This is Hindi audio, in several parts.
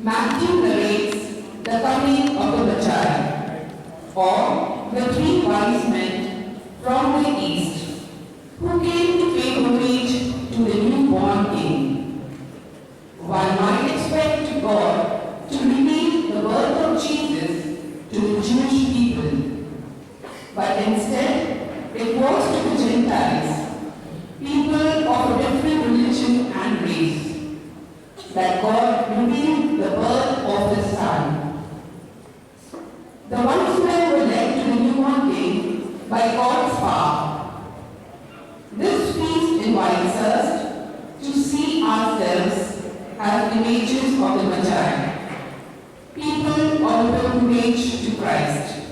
Matthew narrates the coming of the Magi, or the three wise men from the east, who came to pay homage to the newborn king. One might expect God to reveal the birth of Jesus to the Jewish people, but instead it was to the Gentiles, people of a different religion and race, that God revealed the birth of His Son. The wise men were led to the newborn king by God's power. This feast invites us to see ourselves as images of the Magi, people on pilgrimage to Christ.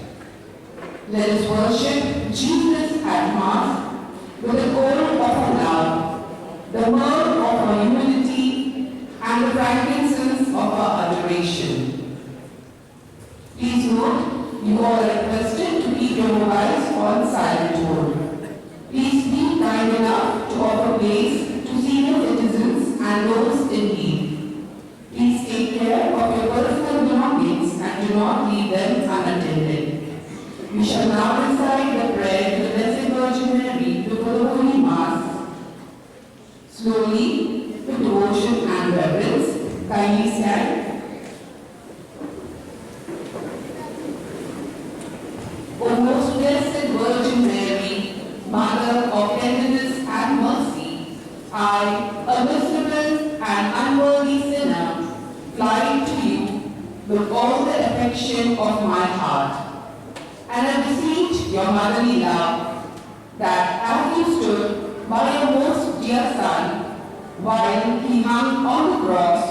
Let us worship Jesus at Mass with the gold of our love, the myrrh of our humility, and the frankincense of our adoration. Please note, you all are requested to keep your mobiles on silent mode. Please be kind enough to offer place to senior citizens and those in need. Please take care of your personal belongings and do not leave them unattended. We shall now recite the prayer to the Blessed Virgin Mary before the Holy Mass. Slowly, with devotion and reverence, kindly stand. O most blessed Virgin Mary, Mother of tenderness and mercy, I, a miserable and unworthy sinner, fly to you with all the affection of my heart. And I beseech your motherly love, that as you stood by your most dear Son, while he hung on the cross,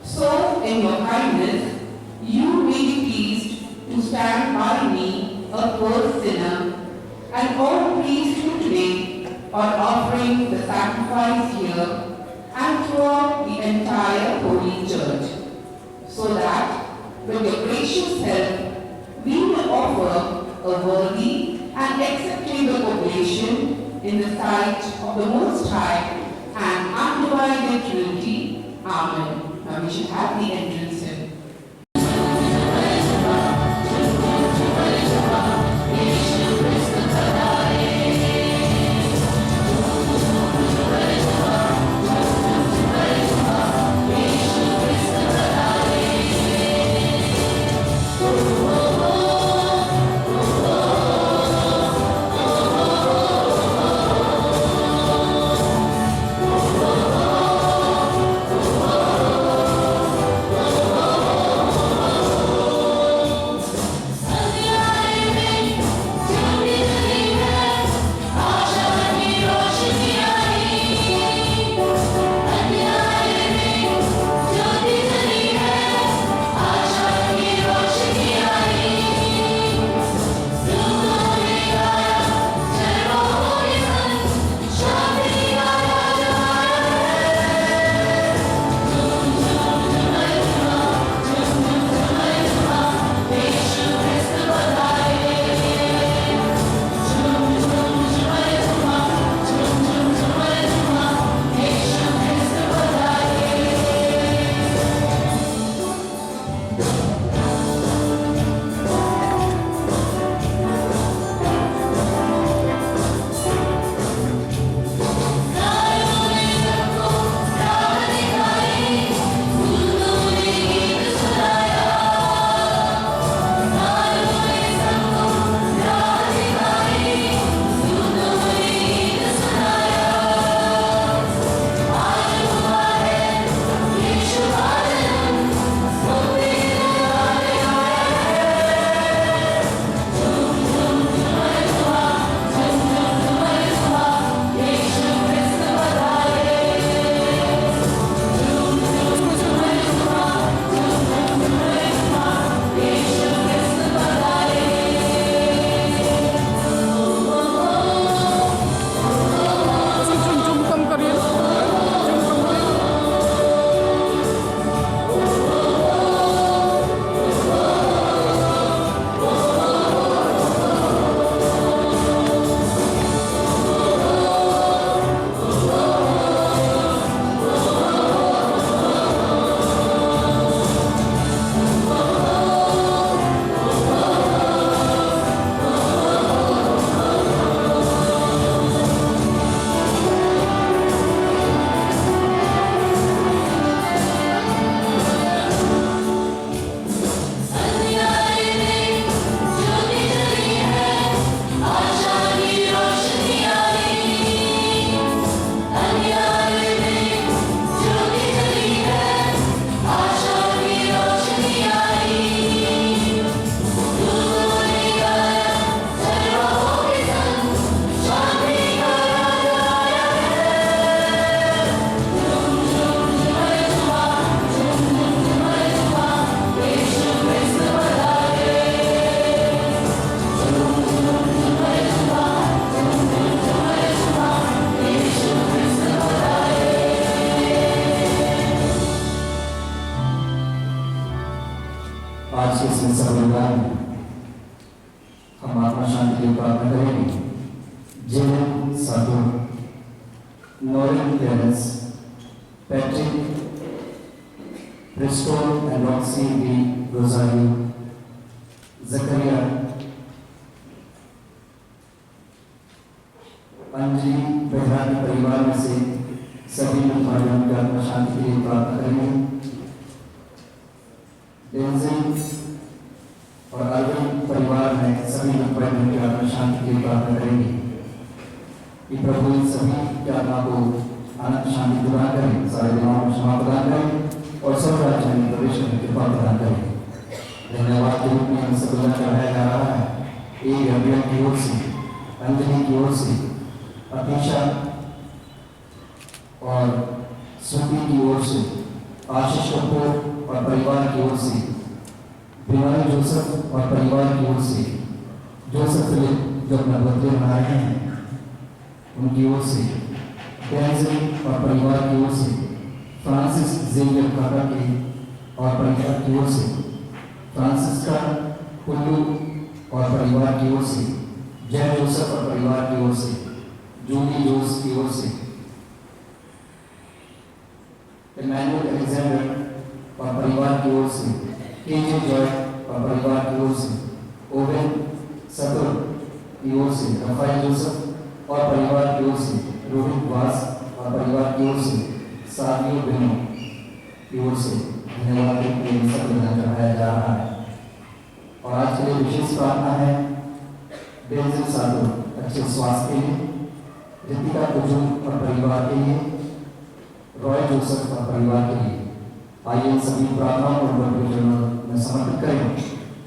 so in your kindness you may be pleased to stand by me, a poor sinner, and all priests who today are offering the sacrifice here and throughout the entire Holy Church, so that with your gracious help we will offer a worthy and acceptable oblation in the sight of the Most High and undivided Trinity. Amen. Now we should have the entrance hymn. Oh के इसमें सभा में हम आत्मा शांति की प्रार्थना करेंगे। Jeevan Sadhu, Noren Clarence, Patrick, Preston and Roxy de Rozario, Zakaria, Anjali Behera के परिवार में से सभी भाइयों की आत्मा शांति के लिए प्रार्थना करेंगे। डेंजिल और अरविंद परिवार में सभी भाइयों की आत्मा शांति के लिए प्रार्थना करेंगे कि प्रभु इन सभी की आत्मा को अनंत शांति प्रदान करें, सारे दिनों में क्षमा प्रदान करें और सब राज्य में प्रवेश करने की कृपा प्रदान करें। धन्यवाद के रूप में हम सब चढ़ाया जा रहा है एक अभियान की ओर से, अंजलि की ओर से, अतीशा और सुखी की ओर से, आशीष कपूर और परिवार की ओर से, बिमारी जोसेफ और परिवार की ओर से, जोसेफ फिलिप जो अपना बर्थडे मना रहे हैं उनकी ओर से, डेंजिल और परिवार की ओर से, फ्रांसिस जेवियर काका के और परिवार की ओर से, फ्रांसिस्का कुल्लू और परिवार की ओर से, जय जोसेफ और परिवार की ओर से, जूली जोस की ओर से, इमैनुअल एलेक्जेंडर और परिवार की ओर से, केजे जॉय और परिवार की ओर से, ओवेन सतुर की ओर से, रफाइल जोसेफ और परिवार की ओर से, रोहित वास और परिवार की ओर से, सादियो बेनो की ओर से धन्यवाद के लिए सब चढ़ाया जा रहा है। और आज के लिए विशेष प्रार्थना है डेंजिल साधु अच्छे स्वास्थ्य के लिए, रितिका कुजुम और परिवार के लिए, रॉय जोसेफ और परिवार के लिए। आइए इन सभी प्रार्थनाओं को प्रभु के चरणों में समर्पित करें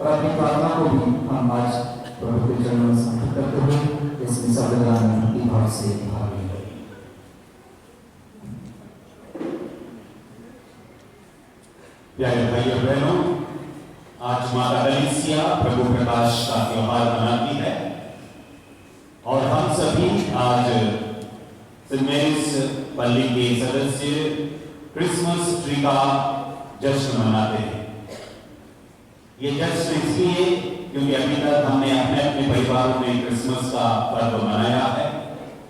और अपनी प्रार्थना को भी हम आज प्रभु के चरणों में समर्पित करते हुए इस शब्ददान में भक्ति भाव से भाग लें। प्यारे भाइयों बहनों, आज माता कलीसिया प्रभु प्रकाश का त्योहार मनाती है और हम सभी आज सेंट मैरीज पल्ली के सदस्य क्रिसमस ट्री का जश्न मनाते हैं। ये जश्न इसलिए क्योंकि अभी तक हमने अपने अपने परिवारों में क्रिसमस का पर्व मनाया है,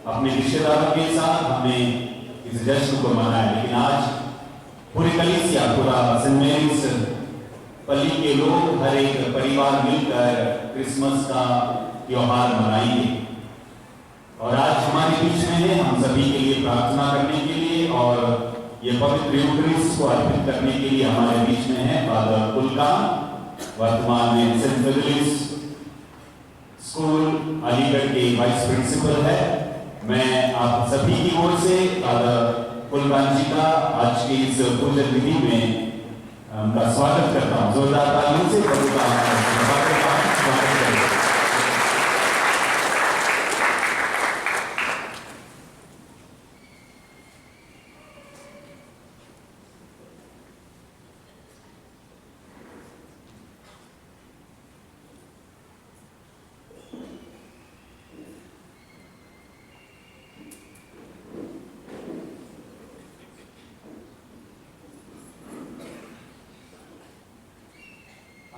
अपने रिश्तेदारों के साथ हमने इस जश्न को मनाया, लेकिन आज पूरी कलीसिया, पूरा सेंट मैरीज पल्ली के लोग हर एक परिवार मिलकर क्रिसमस का त्योहार मनाएंगे। और आज हमारे बीच में है, हम सभी के लिए प्रार्थना करने के लिए और ये पवित्र यूकरिस्ट को अर्पित करने के लिए हमारे बीच में है फादर कुलकान, वर्तमान में सेंट फिलिप्स स्कूल अलीगढ़ के वाइस प्रिंसिपल है। मैं आप सभी की ओर से फादर कुलकान जी का आज की इस पूजन विधि में उनका स्वागत करता हूँ। जोरदार तालियों से प्रभु का स्वागत करें।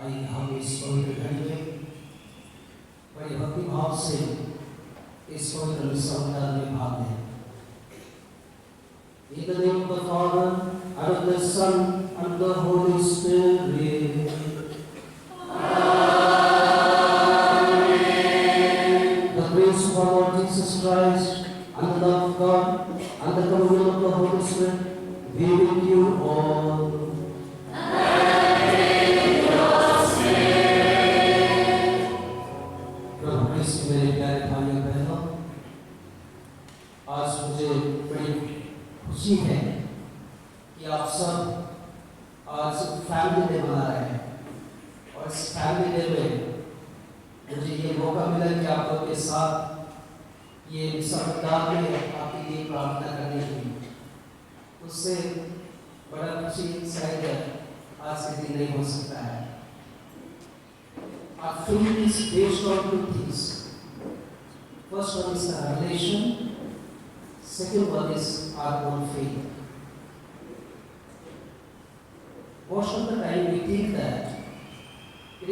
आइए हम इस पवित्र घड़ी में बड़ी भक्ति भाव से इस पवित्र संवाद में भाग लें। In the name of the Father, and of the Son, and of the Holy Spirit. Amen. The grace of our Lord Jesus Christ, and the love of God, and the communion of the Holy Spirit be with you all. मेरे प्यारे भाइयों बहनों, आज मुझे बड़ी खुशी है कि आप सब आज फैमिली डे मना रहे हैं और इस फैमिली डे में मुझे ये मौका मिला कि आप लोग के साथ ये संविधान में आपके लिए प्रार्थना करने की, उससे बड़ा खुशी शायद आज के दिन नहीं हो सकता है। Our faith is based on two things. First one is our relation, second one is our own faith. Most of the time we think that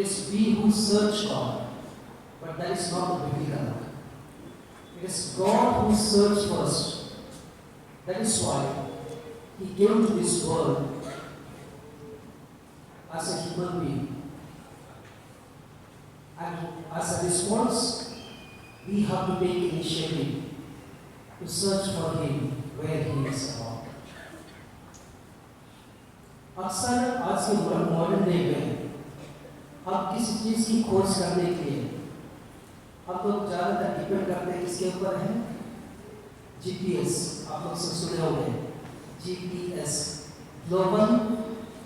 is we who search God, but that is not the biblical. It is God who searched first. That is why He came to this world as a human being. And as a response, we have to take initiative to search for Him where He is about. अक्सर आज के मॉडर्न डे में हम किसी चीज़ की खोज करने के लिए हम लोग ज़्यादातर डिपेंड करते हैं किसके ऊपर है? GPS। आप लोग सब सुने होंगे GPS, ग्लोबल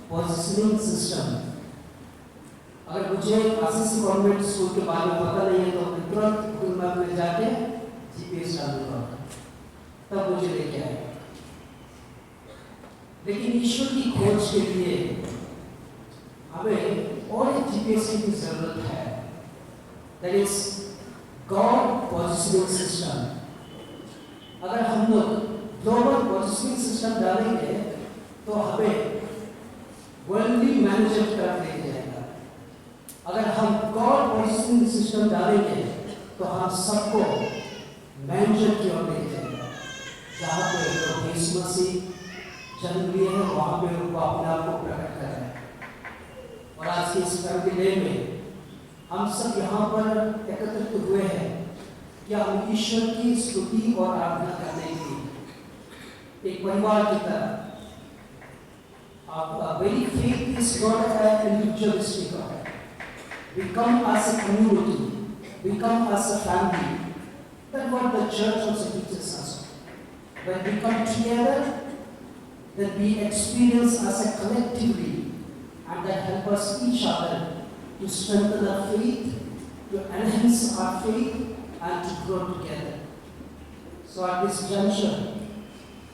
पोजिशनिंग सिस्टम। अगर मुझे आरसीसी कॉन्वेंट स्कूल के बारे में पता नहीं है तो मैं तुरंत गूगल मैप में जाके GPS डालूंगा, तब मुझे लेके आएगा। लेकिन ईश्वर की खोज के लिए हमें और एक GPS की जरूरत है। That is God positioning system। अगर हम लोग ग्लोबल पोजिशनिंग सिस्टम डालेंगे तो हमें वर्ल्डली मैनेजर की तरफ लेके जाएगा। अगर हम गॉड पोजिशनिंग सिस्टम डालेंगे तो हम सबको मैनेजर की ओर लेके जाएगा, जहाँ पे प्रभु यीशु मसीह जन्म लिए हैं, वहाँ पे उनको अपने आप को प्रकट कर रहे हैं। और आज के इस कर्म डे में हम सब यहाँ पर एकत्रित हुए हैं कि हम ईश्वर की स्तुति और आराधना करने के लिए एक परिवार की तरह। Very faith is not an individualistic God. We come as a community, we come as a family. That's what the church also teaches us. When we come together, that we experience as a collectively, and that help us each other to strengthen our faith, to enhance our faith, and to grow together. So at this juncture,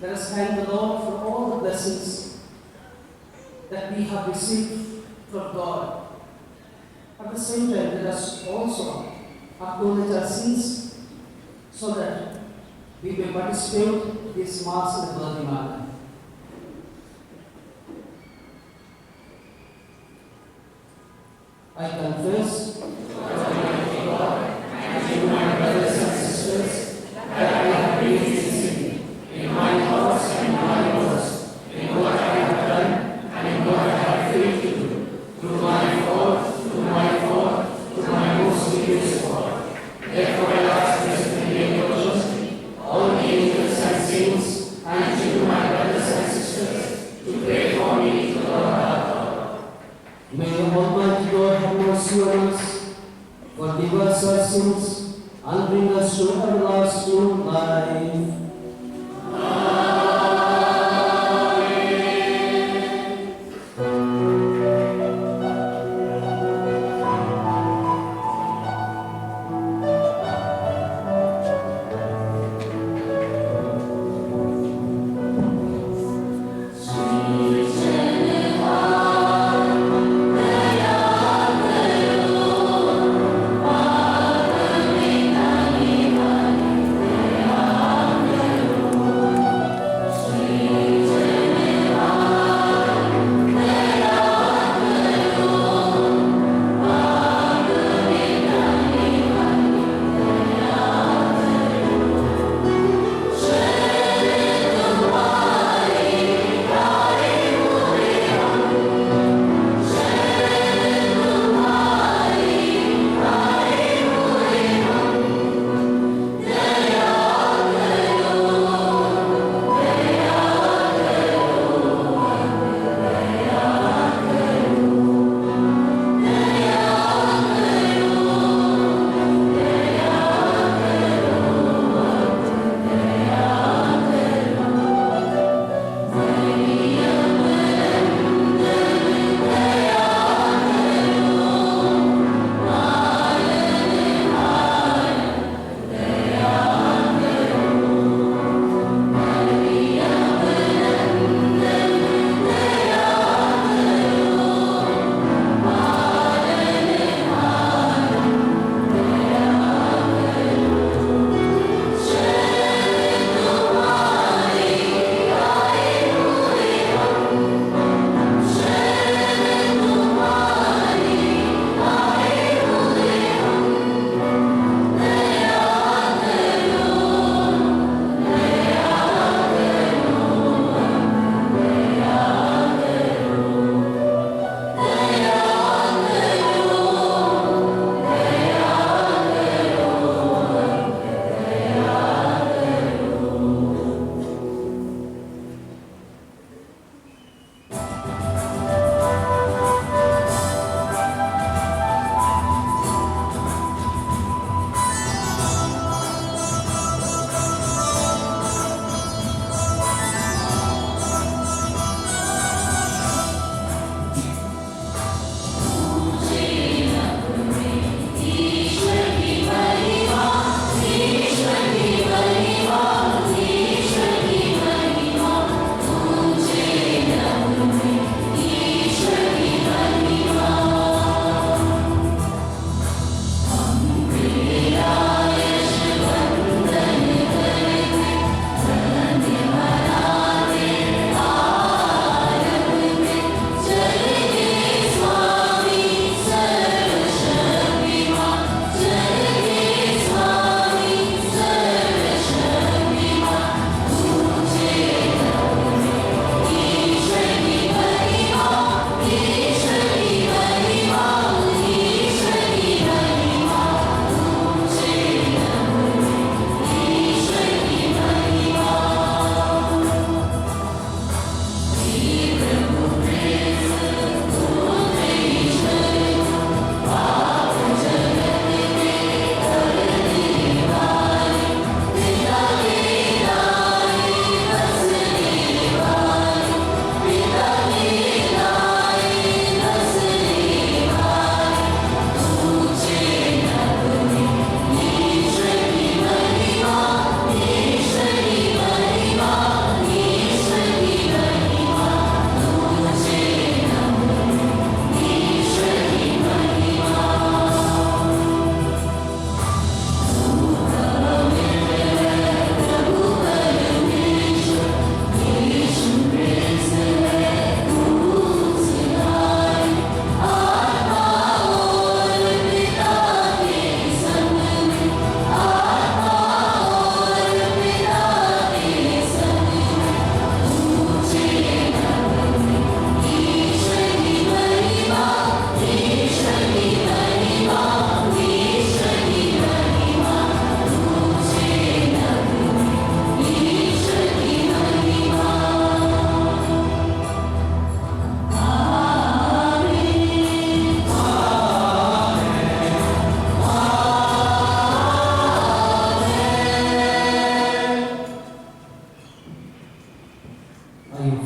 let us thank the Lord for all the blessings that we have received from God. At the same time, let us also acknowledge our sins so that we may participate in this Mass in a worthy manner. I confess to Almighty God and to my brothers and sisters that I have been sin in my thoughts and my words, in what I have done and in what I have failed to do, through my most grievous fault. Therefore I ask this in the name of Jesus, all the angels and saints, and to my brothers and sisters, to pray for me to the Lord our God. May Almighty God have mercy on us, forgive us our sins, and bring us to everlasting life. Amen.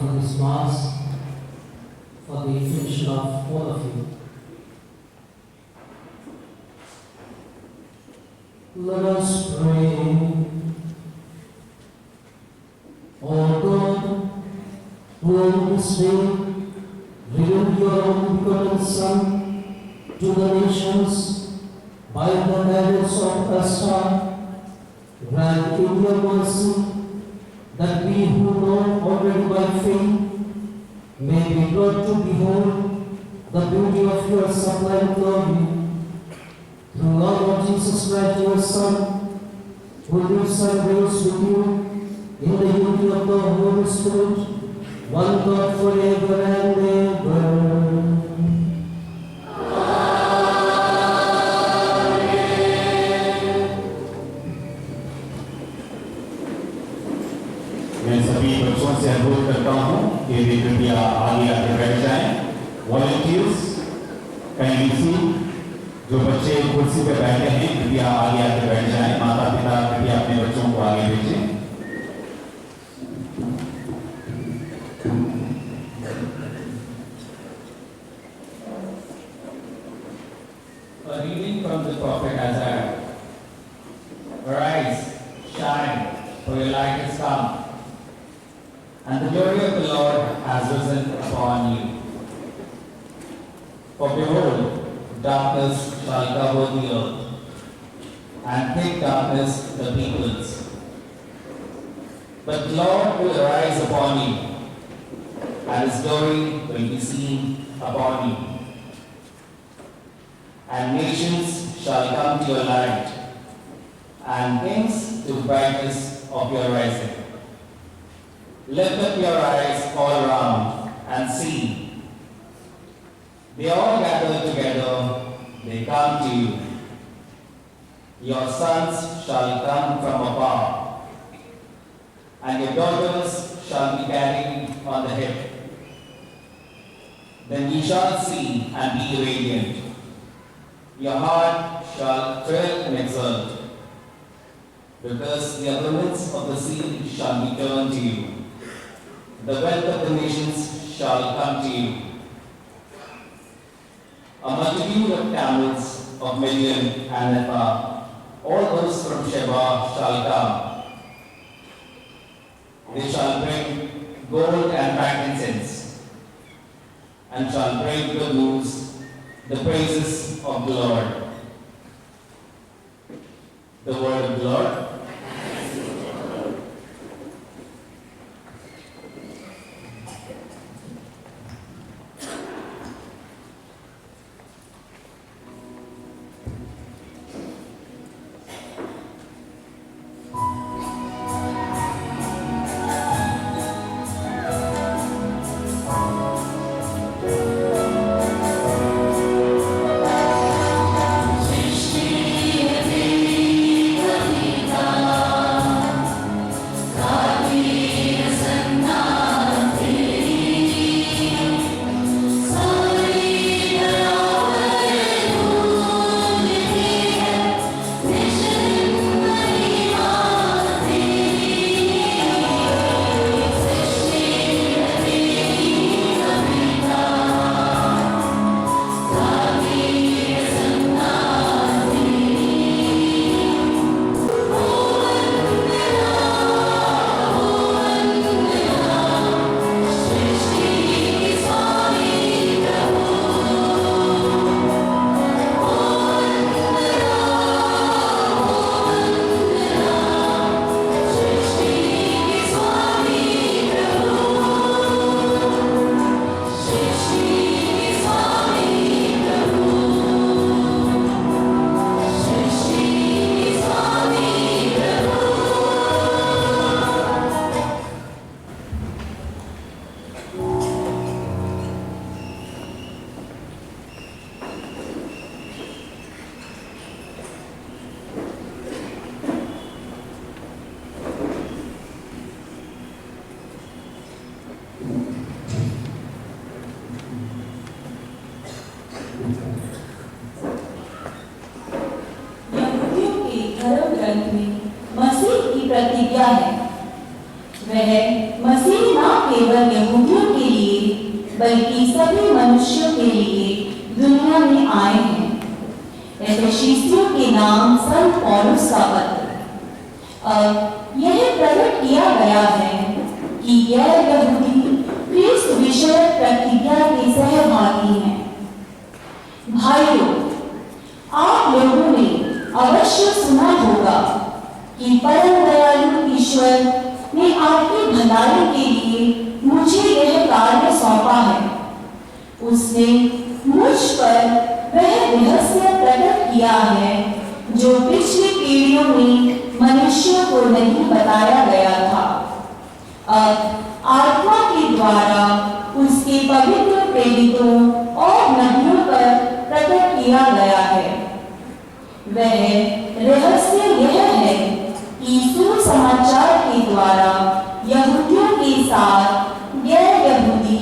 for this Mass, for the intention of all of you. Let us pray. O God, who on this day revealed your own begotten Son to the nations by the guidance of a star, grant in your mercy that we who know already by faith may be brought to behold the beauty of your sublime glory. Through our Lord Jesus Christ, your Son, who lives and reigns with you in the unity of the Holy Spirit, one God forever and ever. मैं सभी बच्चों से अनुरोध करता हूं कि वे कृपया आगे आके बैठ जाएं। वॉलंटियर्स काइंडली सी, जो बच्चे कुर्सी पे बैठे हैं कृपया आगे आके बैठ जाएं। माता पिता कृपया अपने बच्चों को आगे भेजें। A reading from the prophet Isaiah. Arise, shine, for your light has come, and the glory of the Lord has risen upon you. For behold, darkness shall cover the earth, and thick darkness the peoples. But the Lord will arise upon you, and his glory will be seen upon you. And nations shall come to your light, and kings to the brightness of your rising. Lift up your eyes all around and see. They all gather together, they come to you. Your sons shall come from afar, and your daughters shall be carried on the hip. Then ye shall see and be radiant. Your heart shall thrill and exult, because the abundance of the sea shall be turned to you. The wealth of the nations shall come to you. A multitude of camels of Midian and Ephah, all those from Sheba shall come. They shall bring gold and frankincense, and shall bring good news, the praises of the Lord. The word of the Lord. Srishti बल्कि सभी मनुष्यों के लिए दुनिया में आए हैं। एफेसियों के नाम संत पौलुस का पत्र। अब यह प्रकट किया गया है कि गैर यहूदी क्रिस्त विषय प्रतिज्ञा के सहभागी हैं। भाइयों, आप लोगों ने अवश्य सुना होगा कि परम दयालु ईश्वर ने आपकी भलाई के लिए मुझे यह कार्य सौंपा है। उसने मुझ पर वह रहस्य प्रकट किया है जो पिछली पीढ़ियों में मनुष्यों को नहीं बताया गया था। अब आत्मा के द्वारा उसके पवित्र प्रेरितों और नबियों पर प्रकट किया गया है। वह रहस्य यह है कि सुसमाचार के द्वारा यहूदियों के साथ गैर यहूदी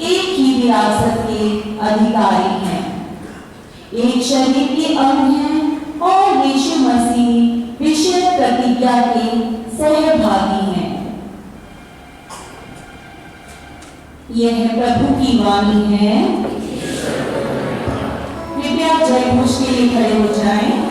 एक ही विरासत के अधिकारी हैं, एक शरीर के अंग हैं और यीशु मसीह विषय प्रतिज्ञा के सहभागी हैं। यह प्रभु की वाणी है। कृपया जय घोष के लिए खड़े हो जाएं।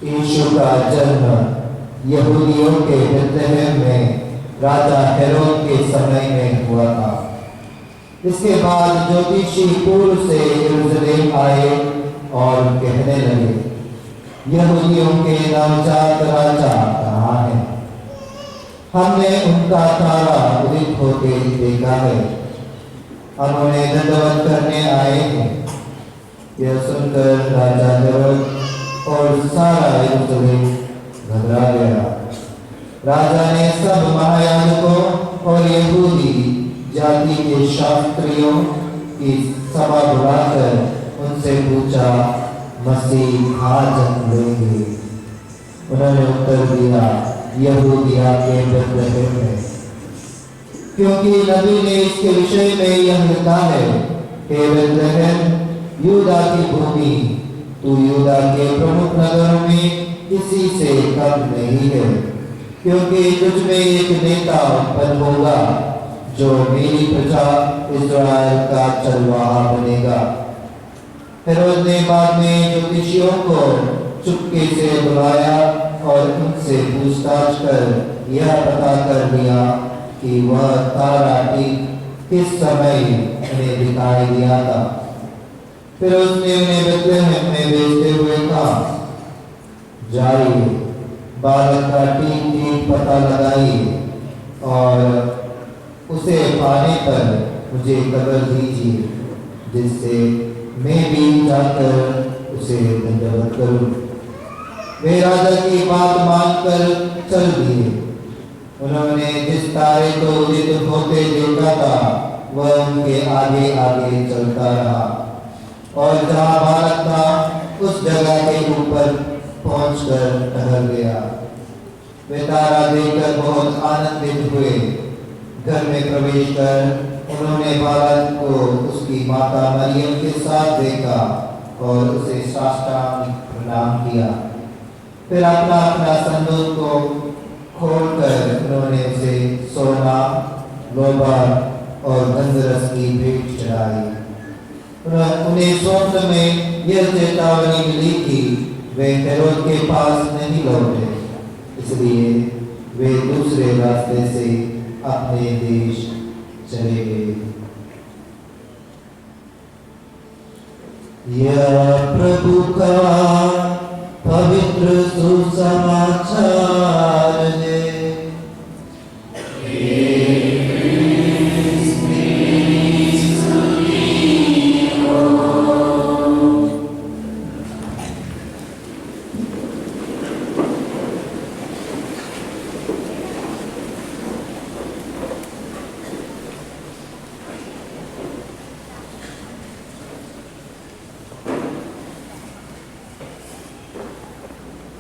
यीशु का जन्म यहूदियों के बेथलेहम में राजा हेरोद के समय में हुआ था। इसके बाद ज्योतिषी पूर्व से यरूशलेम आए और कहने लगे, यहूदियों के नवजात राजा कहाँ है? हमने उनका तारा उदित होते देखा है, हम उन्हें दंडवत करने आए हैं। यह सुनकर राजा हेरोद और सारा यरूशलेम घबरा गया। राजा ने सब महायाजकों और यहूदी जाति के शास्त्रियों की सभा बुलाकर उनसे पूछा, मसीह कहाँ जन्म लेंगे? उन्होंने उत्तर दिया, यहूदिया के बेथलेहम में, क्योंकि नबी ने इसके विषय में यह लिखा है, हे बेथलेहम यूदा की भूमि, तू यूदा के प्रमुख नगरों में किसी से कम नहीं है, क्योंकि तुझ में एक नेता उत्पन्न होगा जो मेरी प्रजा इस्राएल का चरवाहा बनेगा। हेरोद ने बाद में ज्योतिषियों को चुपके से बुलाया और उनसे पूछताछ कर यह पता कर लिया कि वह तारा ठीक किस समय उन्हें दिखाई दिया था। फिर उसने उन्हें बेथलेहम में भेजते हुए कहा, जाइए बालक का ठीक ठीक पता लगाइए और उसे पाने पर मुझे खबर दीजिए, जिससे मैं भी जाकर उसे दंडवत करूं। वे राजा की बात मानकर चल दिए। उन्होंने जिस तारे को उदित होते देखा था वह उनके आगे आगे चलता रहा और जहाँ बालक था उस जगह के ऊपर पहुंचकर ठहर गया। वे तारा देखकर बहुत आनंदित हुए। घर में प्रवेश कर उन्होंने बालक को उसकी माता मरियम के साथ देखा और उसे साष्टांग प्रणाम किया। फिर अपना अपना संदूक को खोलकर उन्होंने उसे सोना, लोबा और गंधरस की भेंट चढ़ाई। उन्हें स्वप्न में यह चेतावनी मिली कि वे हेरोद के पास नहीं लौटे, इसलिए वे दूसरे रास्ते से अपने देश चले गए। यह प्रभु का पवित्र सुसमाचार है।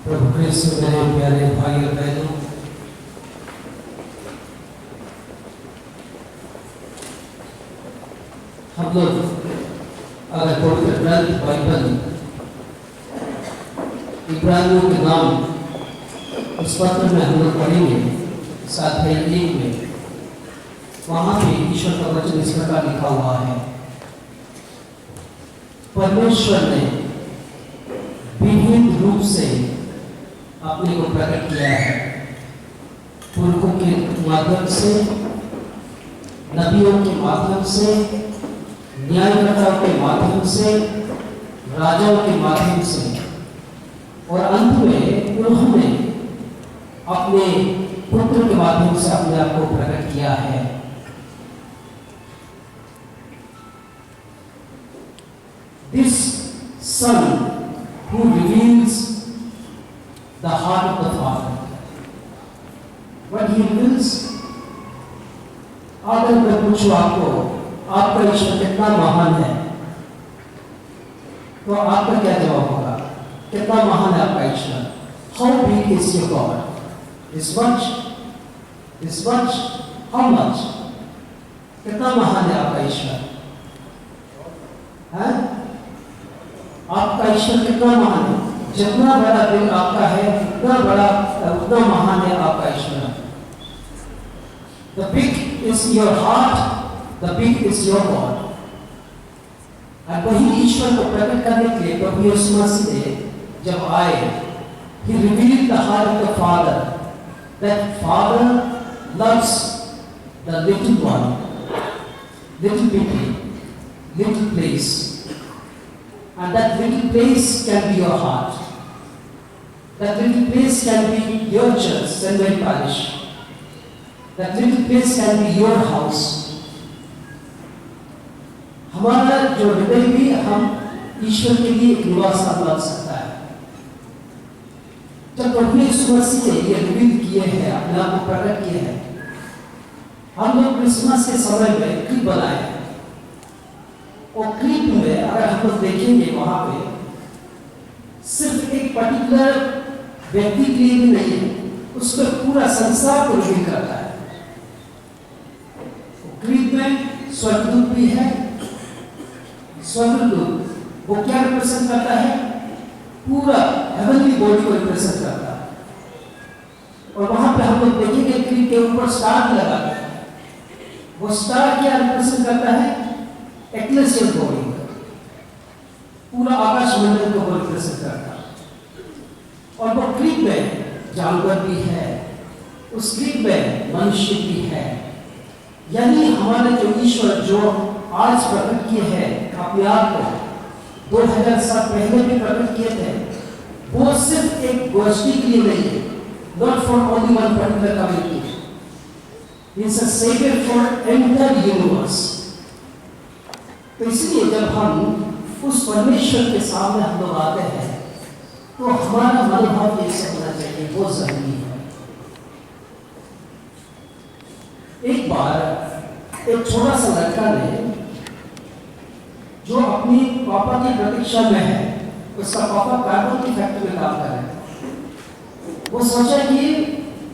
प्रभु क्रिस्त मेरे प्यारे भाई और बहनों, हम लोग अगर पवित्र ग्रंथ बाइबल इब्रानियों के नाम इस पत्र में हम लोग पढ़ेंगे 7:1 में, वहां पे ईश्वर का वचन इस प्रकार लिखा हुआ है, परमेश्वर ने विभिन्न रूप से अपने को प्रकट किया है, पुरखों के माध्यम से, नबियों के माध्यम से, न्यायकर्ताओं के माध्यम से, राजाओं के माध्यम से, और अंत में उन्होंने अपने पुत्र के माध्यम से अपने आप को प्रकट किया है। This Son who reveals the heart of the Father, what he reveals, अगर मैं पूछूं आपको आपका ईश्वर कितना महान है, तो आपका क्या जवाब होगा? कितना महान है आपका ईश्वर? How big is your God? This much? This much? How much? कितना महान है आपका ईश्वर? हैं? आपका ईश्वर कितना महान है? जितना बड़ा दिल आपका है उतना बड़ा उतना महान है आपका ईश्वर। The big is your heart, the big is your God. और वही ईश्वर को प्रकट करने के लिए प्रभु यीशु मसीह ने जब आए, he revealed the heart of the Father, that Father loves the little one, little baby, little place, and that little place can be your heart. That little place can be your church, St. Mary Parish. That little place can be your house. हमारा जो हृदय भी हम ईश्वर के लिए एक निवास बन सकता है। जब प्रभु यीशु मसीह ने ये रिवील किए हैं, अपने आप को प्रकट किए हैं, हम लोग क्रिसमस के समय में क्लिप बनाए हैं, और क्लिप में अगर हम लोग देखेंगे वहां पे सिर्फ एक पर्टिकुलर व्यक्ति के लिए भी नहीं है, उसमें पूरा संसार को रिवील करता है। क्लिप में स्वर्गदूत भी है। स्वर्गदूत वो क्या रिप्रेजेंट करता है? पूरा हेवनली बॉडी को रिप्रेजेंट करता है। और वहां पे हम लोग देखेंगे क्लिप के ऊपर स्टार लगा है, वो स्टार क्या रिप्रेजेंट करता है? एक्लेसियल बॉडी, पूरा आकाश मंडल को वो रिप्रेजेंट करता है। और वो क्रीक में जानवर भी है, उस क्रीक में मनुष्य भी है। यानी हमारे जो ईश्वर जो आज प्रकट किए हैं अपने आप को 2000 साल पहले भी प्रकट किए थे, वो सिर्फ एक गोष्ठी के लिए नहीं है, not for only one particular community. He is a savior for entire universe. तो इसलिए जब हम उस परमेश्वर के सामने हम लोग आते हैं तो हमारा मनोभाव कैसे होना चाहिए, वो जरूरी है। एक बार एक छोटा सा लड़का ने जो अपनी पापा की प्रतीक्षा में है, उसका पापा कार्बन की फैक्ट्री में काम कर रहे हैं। वो सोचा कि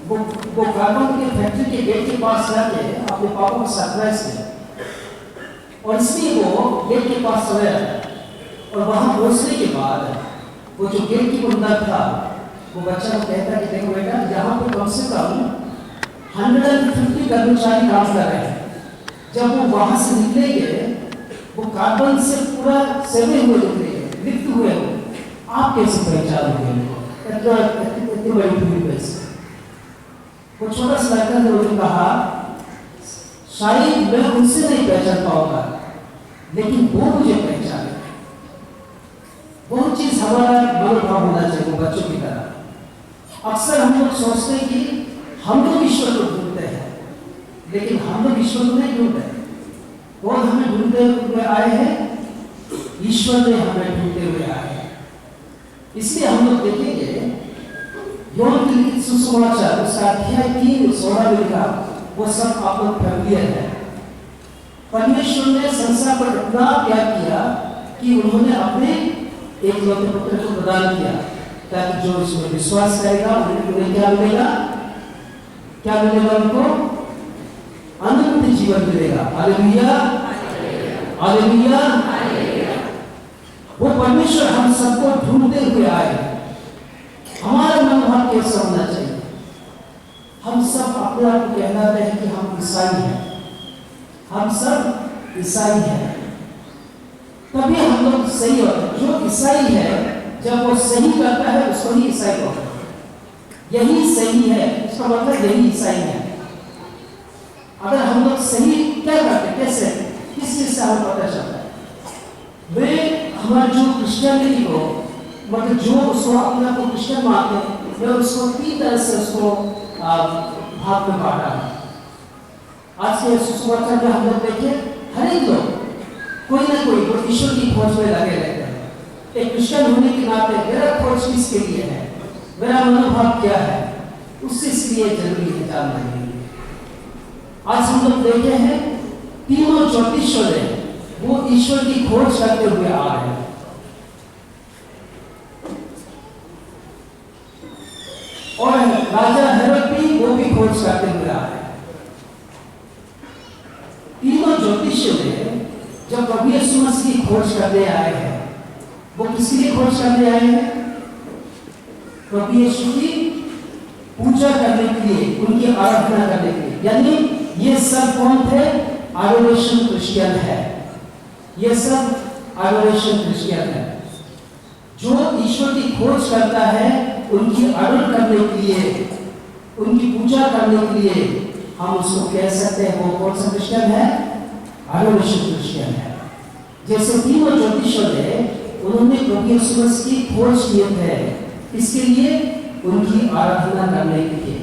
वो कार्बन की फैक्ट्री के गेट के पास जाके अपने पापा को सरप्राइज किया, और इसलिए वो गेट के पास गया। और वहां पहुंचने के बाद वो जो गेट की बंदर था, वो बच्चा को कहता है कि देखो बेटा, यहाँ पे कम से कम 150 कर्मचारी काम कर रहे हैं। जब वो वहां से निकलेंगे, वो कार्बन से पूरा सेवे हुए निकलेंगे, लिप्त हुए हो, आप कैसे पहचानोगे इतनी बड़ी भूमि में से? वो छोटा सा लड़का ने उन्हें कहा, शायद मैं उनसे नहीं पहचान पाऊंगा, लेकिन वो मुझे पहचाने। बहुत चीज हमारा मनोभाव होना चाहिए बच्चों की तरह। अक्सर हम लोग सोचते हैं कि हम लोग ईश्वर को ढूंढते हैं, लेकिन हम लोग ईश्वर को नहीं ढूंढते। कौन हमें ढूंढते हुए आए हैं? ईश्वर ने हमें ढूंढते हुए आए हैं। इसलिए हम लोग देखेंगे योन के लिखित सुसमाचार उसका अध्याय 3:16 में लिखा, वो सब आप लोग फैमिलियर है। परमेश्वर ने संसार पर इतना प्यार किया कि उन्होंने अपने एकलौते पुत्र को प्रदान किया, ताकि जो इसमें विश्वास करेगा उन्हें क्या मिलेगा? क्या मिलेगा? उनको अनंत जीवन मिलेगा। Hallelujah, hallelujah. वो परमेश्वर हम सबको ढूंढते हुए आए। हमारा मनोभाव कैसा होना चाहिए? हम सब अपने आप को कहलाते हैं कि हम ईसाई हैं, हम सब ईसाई हैं। तभी हम लोग सही होते। जो ईसाई है जब वो सही करता है उसको ही ईसाई कहते हैं। यही सही है, इसका मतलब यही ईसाई है। अगर हम लोग सही क्या करते, कैसे, किस चीज से हमें पता चलता है? वे हमारे जो क्रिश्चियनिटी को, मतलब जो उसको अपने आप को क्रिश्चियन मानते हैं, वे उसको 3 तरह से उसको भाग में बांटा है। आज के सुसमाचार में हम लोग देखें, हर एक लोग कोई ना कोई वो ईश्वर की खोज में लगे रहते हैं। एक क्रिश्चियन होने के नाते मेरा खोज किसके लिए है, मेरा मनोभाव क्या है, उससे इसलिए जरूरी है जानना है। आज हम लोग देखे हैं तीनों ज्योतिषों ने वो ईश्वर की खोज करते हुए आ रहे हैं। और राजा हेरोद भी वो भी खोज करते हुए आ रहे हैं। तीनों ज्योतिषों ने जब प्रभु यीशु मसीह की खोज करने आए हैं, वो किसके लिए खोज करने आए हैं? प्रभु यीशु की पूजा करने के लिए, उनकी आराधना करने के लिए। यानी ये सब कौन थे? एडोरेशन क्रिश्चियन है। ये सब एडोरेशन क्रिश्चियन है। जो ईश्वर की खोज करता है, उनकी आराधना करने के लिए, उनकी पूजा करने के लिए हम उसको कह सकते हैं वो कौन सा क्रिश्चियन है? एडोरेशन क्रिश्चियन है। जैसे तीनों ज्योतिषों ने उन्होंने प्रभु यीशु मसीह की खोज किए थे, इसके लिए उनकी आराधना करने के लिए।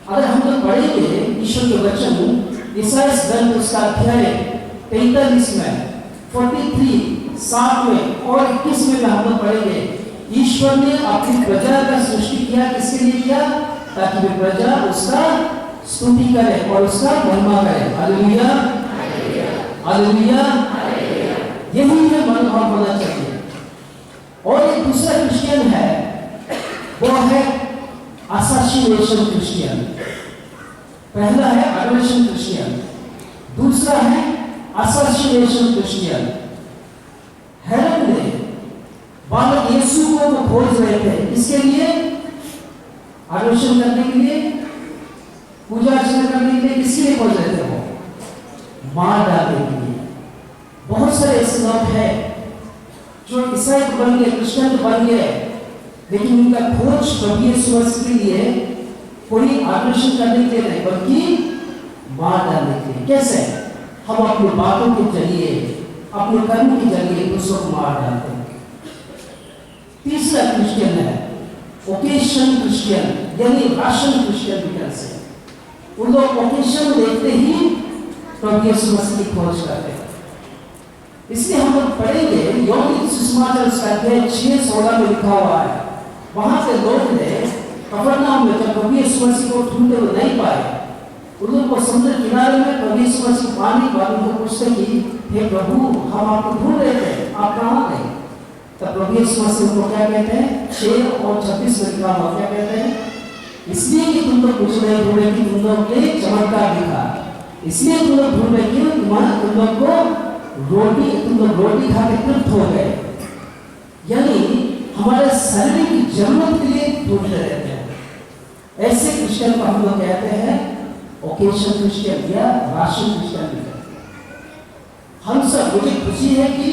अगर हम लोग पढ़ेंगे ईश्वर के वचन इसाईया ग्रंथ उसका अध्याय 43 में 43 7 में और 21 में हम लोग पढ़ेंगे, ईश्वर ने अपनी प्रजा का सृष्टि किया। किसके लिए किया? ताकि वे प्रजा उसका स्तुति करे और उसका महिमा करे। Hallelujah, hallelujah. यही है मनोभाव होना चाहिए। और एक दूसरा क्रिश्चियन है, वो है एसोसिएशन क्रिश्चियन। पहला है एडोरेशन क्रिश्चियन, दूसरा है एसोसिएशन क्रिश्चियन। हेरोद ने बालक यीशु को वो खोज रहे थे, इसके लिए एडोरेशन करने के लिए, पूजा अर्चना करने के लिए। किसके लिए खोज रहे थे? वो मार डालने के लिए। बहुत सारे ऐसे लोग हैं जो ईसाई तो बन गए, क्रिश्चियन तो बन गए, लेकिन उनका खोज प्रभु यीशु मसीह के लिए कोई आकर्षण करने के लिए नहीं, बल्कि मार डालने के लिए। कैसे? हम अपनी बातों के जरिए, अपने कर्म के जरिए दूसरों को मार डालते हैं। तीसरा क्रिश्चियन है ओकेशन क्रिश्चियन, यानी राशन क्रिश्चियन भी कह सकते हैं। उन लोग ओकेशन देखते ही प्रभु यीशु मसीह की खोज करते हैं। इसलिए हम लोग पढ़ेंगे यूहन्ना सुसमाचार उसका अध्याय 6:16 में लिखा हुआ है। वहां के लोग ने कफरनहूम में जब प्रभु यीशु मसीह को ढूंढते हुए नहीं पाए, उन लोगों को समुद्र किनारे में प्रभु यीशु मसीह पानी वालों को पूछते कि हे प्रभु, हम आपको ढूंढ रहे थे, आप कहाँ गए? तब प्रभु यीशु मसीह उनको क्या कहते हैं? 6 और 26 में लिखा हुआ क्या कहते हैं? इसलिए कि तुम लोग कुछ नहीं ढूंढे कि तुम लोग ने चमत्कार दिखा, इसलिए तुम लोग ढूंढ रहे कि तुम लोग को तुम लोग रोटी खा के तृप्त हो गए। यानी हमारे शरीर की जरूरत के लिए ढूंढते रहते हैं। ऐसे क्रिश्चियन को हम लोग कहते हैं ओकेशन क्रिश्चियन या राशन क्रिश्चियन भी कहते हैं। हम सब, मुझे खुशी है कि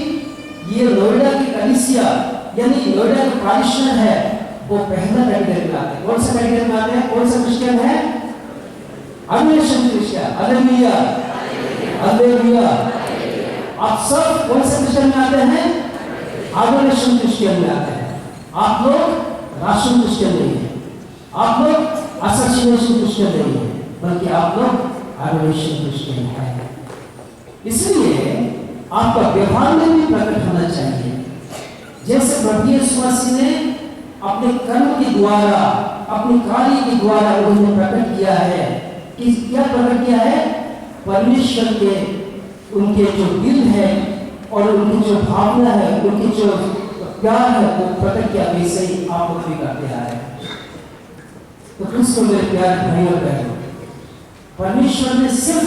ये नोएडा की कलीसिया यानी नोएडा के पारिशनर है, वो पहला कैटेगरी में आते हैं। कौन सा कैटेगरी में आते हैं? कौन सा क्रिश्चियन है? अनवेशन क्रिश्चियन। Hallelujah, hallelujah. आप सब कौन से क्रिश्चियन में आते हैं? आडोरेशन क्रिश्चियन में आते हैं। आप लोग राशन क्रिश्चियन नहीं है, आप लोग असोसिएशन क्रिश्चियन नहीं है, बल्कि आप लोग आडोरेशन क्रिश्चियन है। इसलिए आपका व्यवहार में भी प्रकट होना चाहिए। जैसे प्रभु यीशु मसीह ने अपने कर्म के द्वारा, अपने कार्य के द्वारा उन्होंने प्रकट किया है कि क्या प्रकट किया है? परमेश्वर के उनके जो दिल है और उनकी जो भावना है, उनकी जो प्यार है, वो प्रकट किया। वैसे ही आप लोग भी करते आ रहे हैं। तो क्रिस्टो मेरे प्यार भाई और बहनों, परमेश्वर ने सिर्फ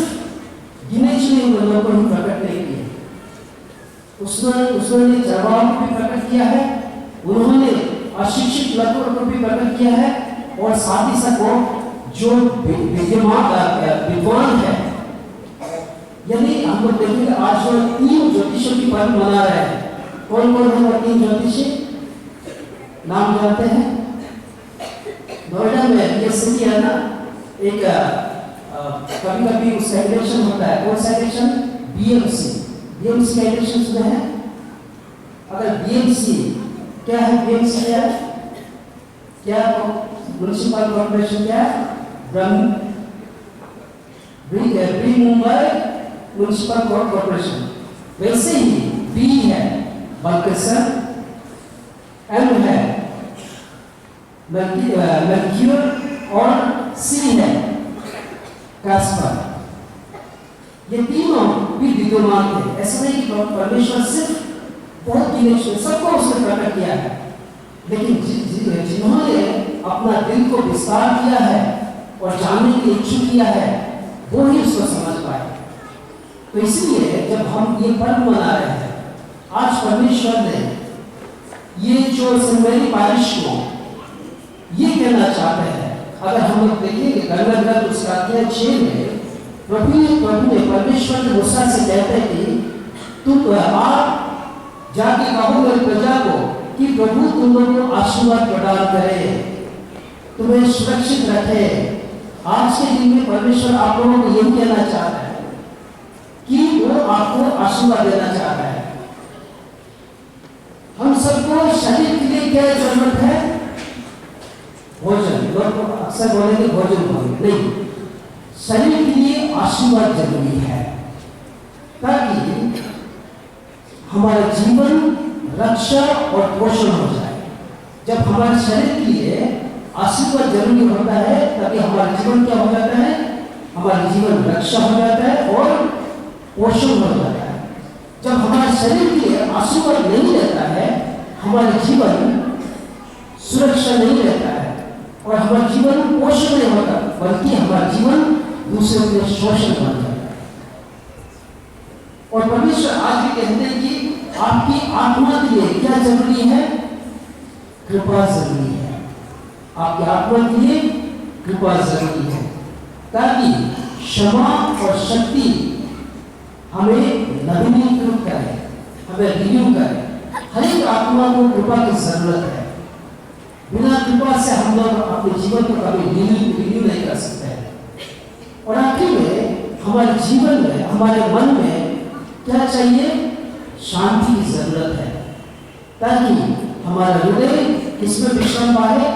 गिने चुने लोगों को ही प्रकट नहीं किया, उसने जवाब को भी प्रकट किया है, उन्होंने अशिक्षित लोगों को भी प्रकट किया है, और साथ ही साथ वो जो विद्वान है, यानी हम लोग देखेंगे आज जो 3 ज्योतिषों की पर्व मना रहे हैं। कौन कौन है वो 3 ज्योतिषी? नाम जानते हैं? नोएडा में ये सिटी है ना, एक कभी कभी उसका इलेक्शन होता है। कौन सा इलेक्शन? बीएमसी का इलेक्शन सुना है? अगर बीएमसी क्या है? बीएमसी क्या है? क्या म्युनिसिपल कॉर्पोरेशन क्या है? ब्री मुंबई म्युनिसिपल कॉर्पोरेशन। वैसे ही बी है बल्केसर, एम है मर्क्यूर और सी है कास्पर। ये तीनों भी विद्यमान थे। ऐसा नहीं कि परमेश्वर सिर्फ बहुत गिने सबको उसने प्रकट किया है, लेकिन जिन्होंने अपना दिल को विस्तार किया है और जानने की इच्छुक किया है, वो ही उसको समझ पाए। तो इसलिए जब हम ये पर्व मना रहे हैं, आज परमेश्वर ने ये जो सेंट पारिश को ये कहना चाहते हैं। अगर हम लोग देखेंगे गणना उसका अध्याय 6 में प्रभु ने परमेश्वर के मूसा से कहते हैं कि तुम आप जाके कहो मेरी प्रजा को कि प्रभु तुम लोगों को आशीर्वाद प्रदान करे, तुम्हें सुरक्षित रखे। आज के दिन में परमेश्वर आप लोगों को यही कहना चाहता है कि वो आपको आशीर्वाद देना चाहता है। हम सबको शरीर के लिए क्या जरूरत है? भोजन। लोग अक्सर बोलेंगे भोजन नहीं, शरीर के लिए आशीर्वाद जरूरी है, ताकि हमारा जीवन रक्षा और पोषण हो जाए। जब हमारे शरीर के लिए आशीर्वाद जरूरी होता है, तभी हमारा जीवन क्या हो जाता है? हमारा जीवन रक्षा हो जाता है और पोषण हो जाता है। जब हमारे शरीर के लिए आशीर्वाद नहीं रहता है, हमारा जीवन सुरक्षा नहीं रहता है और हमारा जीवन पोषण नहीं होता, बल्कि हमारा जीवन दूसरों के शोषण बन जाता है। और परमेश्वर आज भी कहते हैं कि आपकी आत्मा के लिए क्या जरूरी है? कृपा जरूरी है। आपकी आत्मा के लिए कृपा जरूरी है, ताकि क्षमा और शक्ति हमें नवीनीकृत करे, हमें रिन्यू करे। हर एक आत्मा को कृपा की जरूरत है। बिना कृपा से हम लोग अपने जीवन को कभी रिन्यू नहीं कर सकते हैं। और आखिर में हमारे जीवन में, हमारे मन में क्या चाहिए? शांति की जरूरत है, ताकि हमारा हृदय किसमें विश्राम पाए?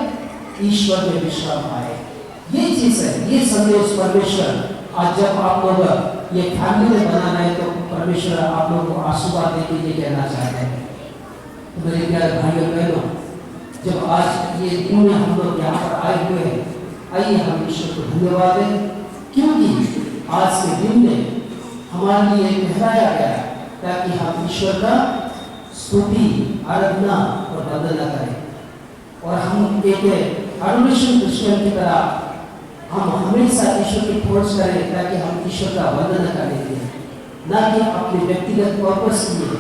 ईश्वर में विश्राम पाए। ये चीज है, ये संदेश परमेश्वर आज जब आप लोग ये फैमिली में बनाना है तो परमेश्वर आप लोगों को आशीर्वाद देके ये कहना चाहते हैं। तो मेरे प्यारे भाइयों बहनों, जब आज ये दिन में हम लोग यहाँ पर आए हुए हैं, आइए हम ईश्वर को धन्यवाद दें, क्योंकि आज के दिन में हमारे लिए ठहराया गया ताकि हम ईश्वर का स्तुति, आराधना और वंदना करें। और हम एक एडोरेशन क्रिश्चियन की तरह हम हमेशा ईश्वर की खोज करें ताकि हम ईश्वर का वंदना करने के लिए, ना कि अपने व्यक्तिगत पर्पस के लिए,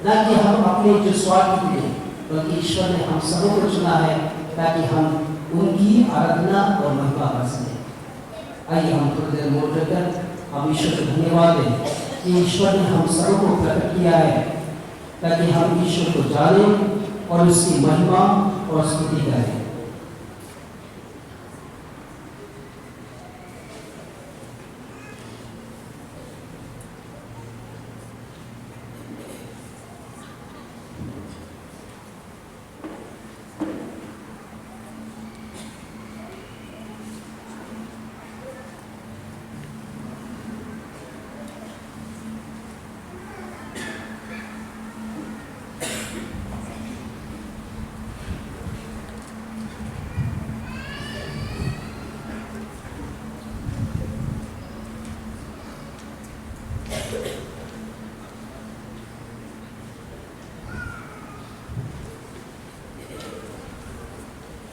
ना कि हम अपने जो स्वार्थ के लिए, बल्कि ईश्वर ने हम सबों को चुना है ताकि हम उनकी आराधना और महिमा कर सकें। आइए हम थोड़ी देर मौन रखकर हम ईश्वर को धन्यवाद दें कि ईश्वर ने हम सबों को प्रकट किया है ताकि हम ईश्वर को जानें और उसकी महिमा और स्तुति करें।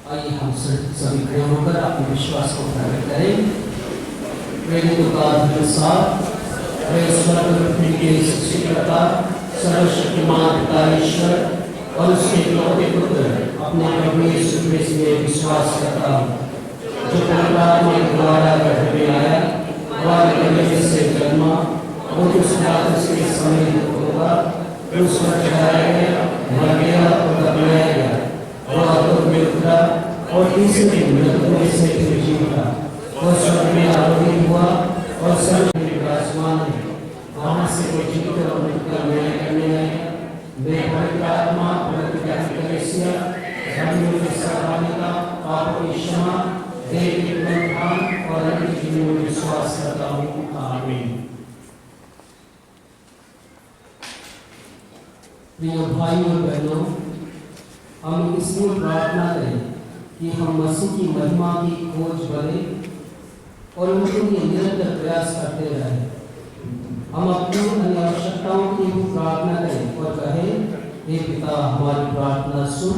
आइए हम सभी खड़े होकर अपने विश्वास को प्रकट करें। प्रेरितों का अनुसार पृथ्वी के सृष्टिकर्ता सर्वशक्तिमान पिता ईश्वर और उसके इकलौते पुत्र अपने प्रभु यीशु मसीह में विश्वास करता हूँ, जो पवित्र आत्मा के द्वारा गर्भ में आया, हमारे कन्या से जन्मा, और उस रात उसके समय होगा, उस पर चढ़ाया गया, मर गया और दफनाया गया, और में उतरा और तीसरे दिन मृतकों में से फिर जी उठा और स्वर्ग में आरोहित हुआ और स्वर्ग में विराजमान है। वहाँ से वो जीवित और मृत का न्याय करने आएगा। वे पवित्र आत्मा, पवित्र कलीसिया, धर्मियों की सहभागिता, पापों की क्षमा, देह के पुनरुत्थान और अनंत जीवन में विश्वास करता हूँ। आमीन। प्रिय भाइयों और बहनों, हम इसलिए प्रार्थना करें कि हम मसीह की महिमा की खोज बने और उनके लिए निरंतर प्रयास करते रहें। हम अपनी अन्य आवश्यकताओं की भी प्रार्थना करें और कहें, हे पिता हमारी प्रार्थना सुन,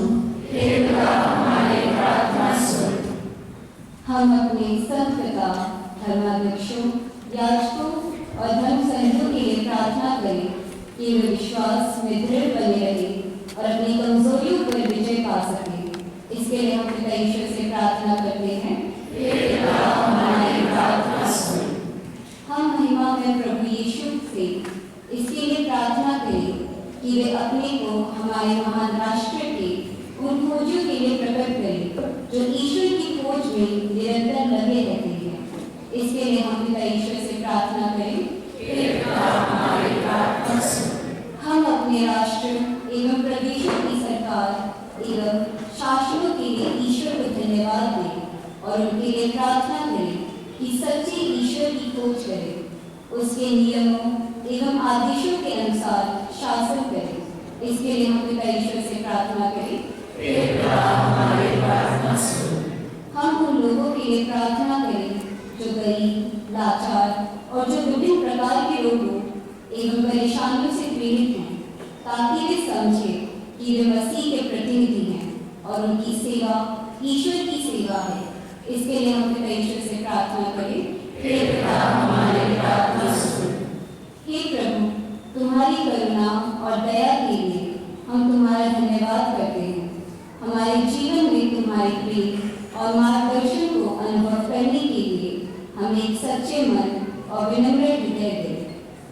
हे पिता हमारी प्रार्थना सुन। हम अपने संत पिता, धर्माध्यक्षों, याजकों और धर्म संघों के लिए प्रार्थना करें कि वे विश्वास में दृढ़ बने रहे और अपनी कमजोरियों पर विजय पा सके। इसके लिए हम पिता ईश्वर से प्रार्थना करते हैं, हे पिता हमारी प्रार्थना सुन। हम महिमा में प्रभु यीशु से इसके लिए प्रार्थना करें कि वे अपने को हमारे महान राष्ट्र के उन खोजों के लिए प्रकट करें जो ईश्वर की खोज में निरंतर लगे रहते हैं। इसके लिए हम पिता ईश्वर से प्रार्थना करें, हे पिता हमारी प्रार्थना सुन। हम अपने राष्ट्र एवं प्रदेशों की सरकार एवं शासनों के लिए ईश्वर को धन्यवाद दें और उनके लिए प्रार्थना करें कि सच्चे ईश्वर की खोज करें, उसके नियमों एवं आदेशों के अनुसार शासन करें। इसके लिए हम पिता ईश्वर से प्रार्थना करें, हे पिता हमारी प्रार्थना सुन। हम उन लोगों के लिए प्रार्थना करें जो गरीब, लाचार और जो विभिन्न प्रकार के रोगों एवं परेशानियों से पीड़ित हैं, ताकि वे समझें कि वे मसीह के प्रतिनिधि हैं और उनकी सेवा ईश्वर की सेवा है। इसके लिए हम पिता ईश्वर से प्रार्थना करें, हे पिता हमारी प्रार्थना सुन। हे प्रभु, तुम्हारी करुणा और दया के लिए हम तुम्हारा धन्यवाद करते हैं। हमारे जीवन में तुम्हारे प्रेम और मार्गदर्शन को अनुभव करने के लिए हमें एक सच्चे मन और विनम्र हृदय दे।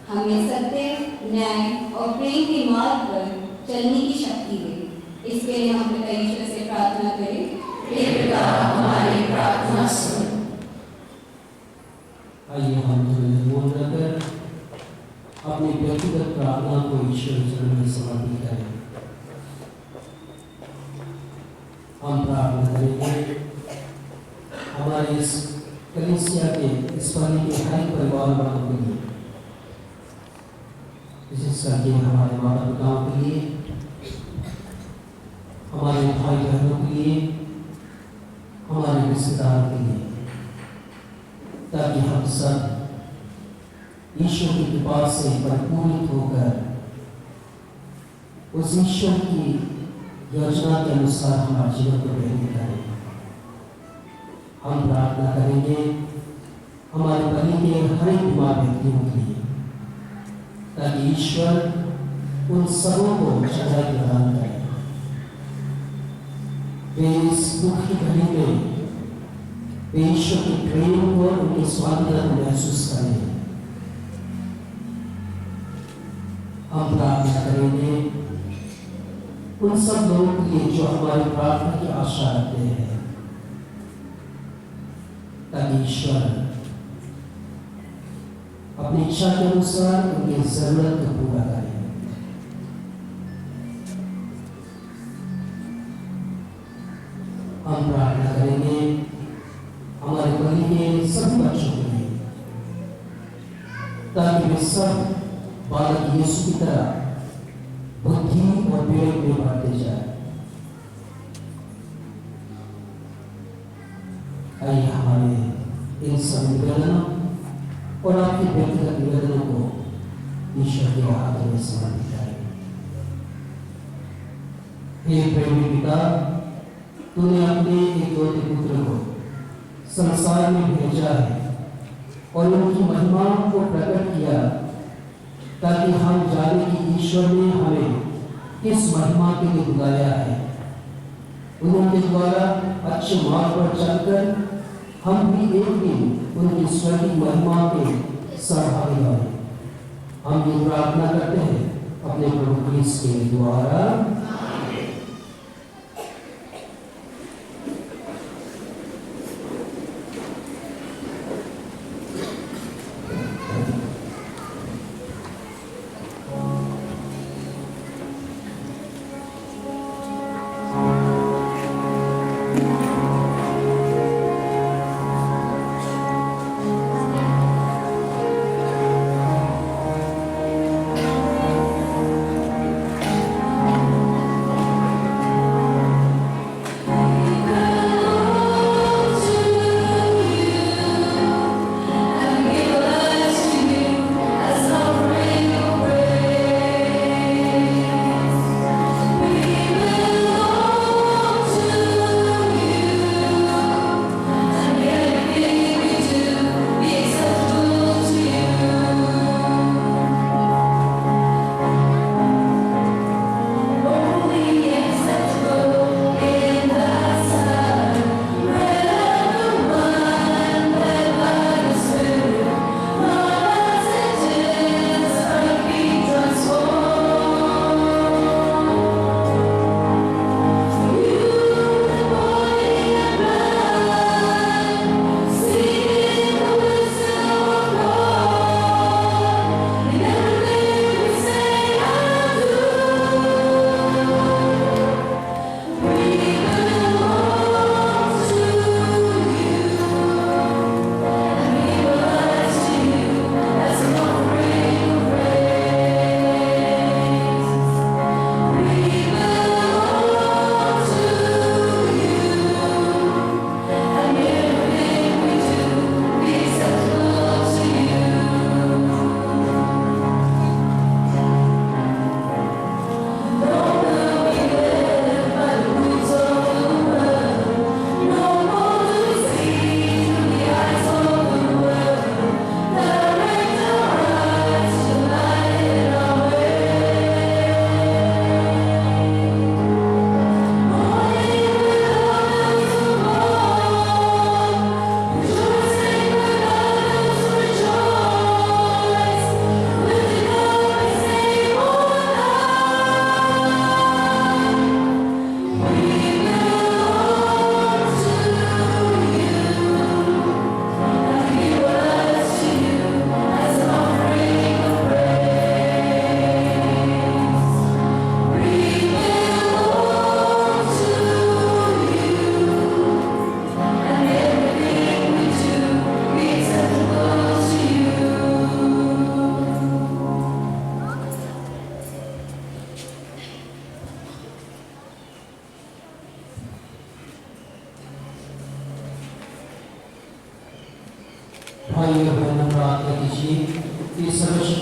हमें सत्य, न्याय और प्रेम के मार्ग पर चलने की शक्ति दे। इसके लिए हम पिता ईश्वर से प्रार्थना करें। हे पिता, हमारी प्रार्थना सुन। आइए हम बोल कर अपनी व्यक्तिगत प्रार्थना को ईश्वर के चरणों में समर्पित करें। हम प्रार्थना करेंगे हमारे इस कलीसिया के इस पानी के हर परिवार वालों के लिए, विशेष करके हमारे माता पिताओं के लिए, हमारे भाई बहनों के लिए, हमारे रिश्तेदारों के लिए, ताकि हम सब ईश्वर की कृपा से परिपूरित होकर उस ईश्वर की योजना के अनुसार हमारे जीवन को व्यतीत करें। हम प्रार्थना करेंगे हमारे बलि के हर एक बीमार व्यक्तियों के लिए, ताकि ईश्वर उन सबों को सजा प्रदान करे। वे इस दुख की घड़ी में वे ईश्वर के प्रेम को, उनके स्वाधीनता को महसूस करें। हम प्रार्थना करेंगे उन सब लोगों के लिए जो हमारी प्रार्थना की आशा रखते हैं, ताकि ईश्वर अपनी इच्छा के अनुसार उनकी जरूरत को पूरा करे। हम प्रार्थना करेंगे हमारे बलि के सभी बच्चों के लिए, ताकि वे सब बालक यीशु की तरह बुद्धि और विवेक में बढ़ते जाए। आइए हमारे इन सभी निवेदनों और आपके व्यक्तिगत निवेदनों को ईश्वर के हाथों में समर्पित करें। हे प्रेमी पिता, तूने अपने एकलौते पुत्र को संसार में भेजा है और उनकी महिमाओं को प्रकट किया, ताकि हम जाने कि ईश्वर ने हमें किस महिमा के लिए बुलाया है। उनके द्वारा अच्छे मार्ग पर चलकर हम भी एक दिन उनकी स्वर्गीय महिमा के सहभागी बने। हम ये प्रार्थना करते हैं अपने प्रभु क्रिस्त के द्वारा।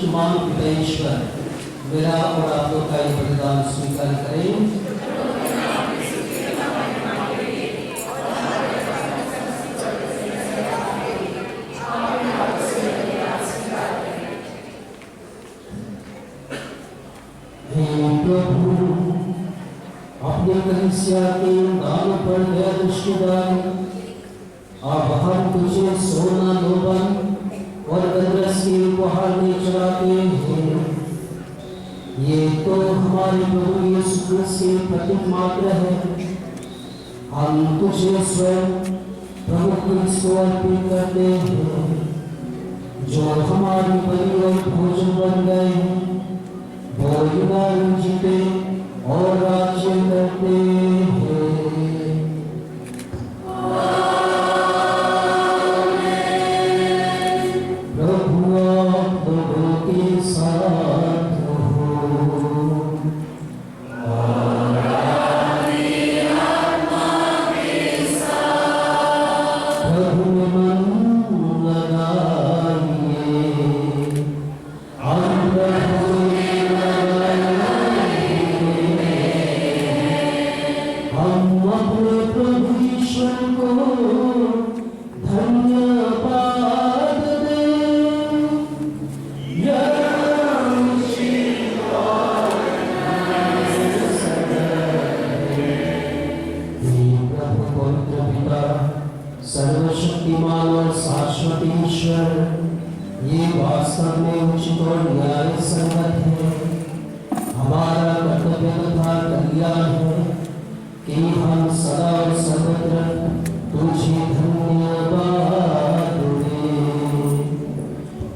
सर्वशक्तिमान पिता ईश्वर मेरा और आप लोग का ये बलिदान स्वीकार करें। प्रभु अपने कलीसिया के दान पर दया दृष्टि डाल। अब हम तुझे सोना लोबन और गंधरस के उपहार में चढ़ाते हैं। ये तो हमारे प्रभु यीशु क्रिस्त के प्रतीक मात्र है। हम तुझे स्वयं प्रभु क्रिस्त को अर्पित करते हैं, जो हमारी बलि और भोजन बन गए हैं। भोजन जीते और राज्य करते हैं। प्रभु आप लोगों के साथ हो। प्रभु में मन लगाइए। हम प्रभु हम अपने प्रभु ईश्वर को धन्यवाद दें। प्रभु पवित्र पिता सर्वशक्तिमान और शाश्वत ईश्वर, ये वास्तव में उचित और न्याय संगत है। हमारा कर्तव्य तथा कल्याण है कि हम सदा और सर्वत्र तुझे धन्यवाद दें।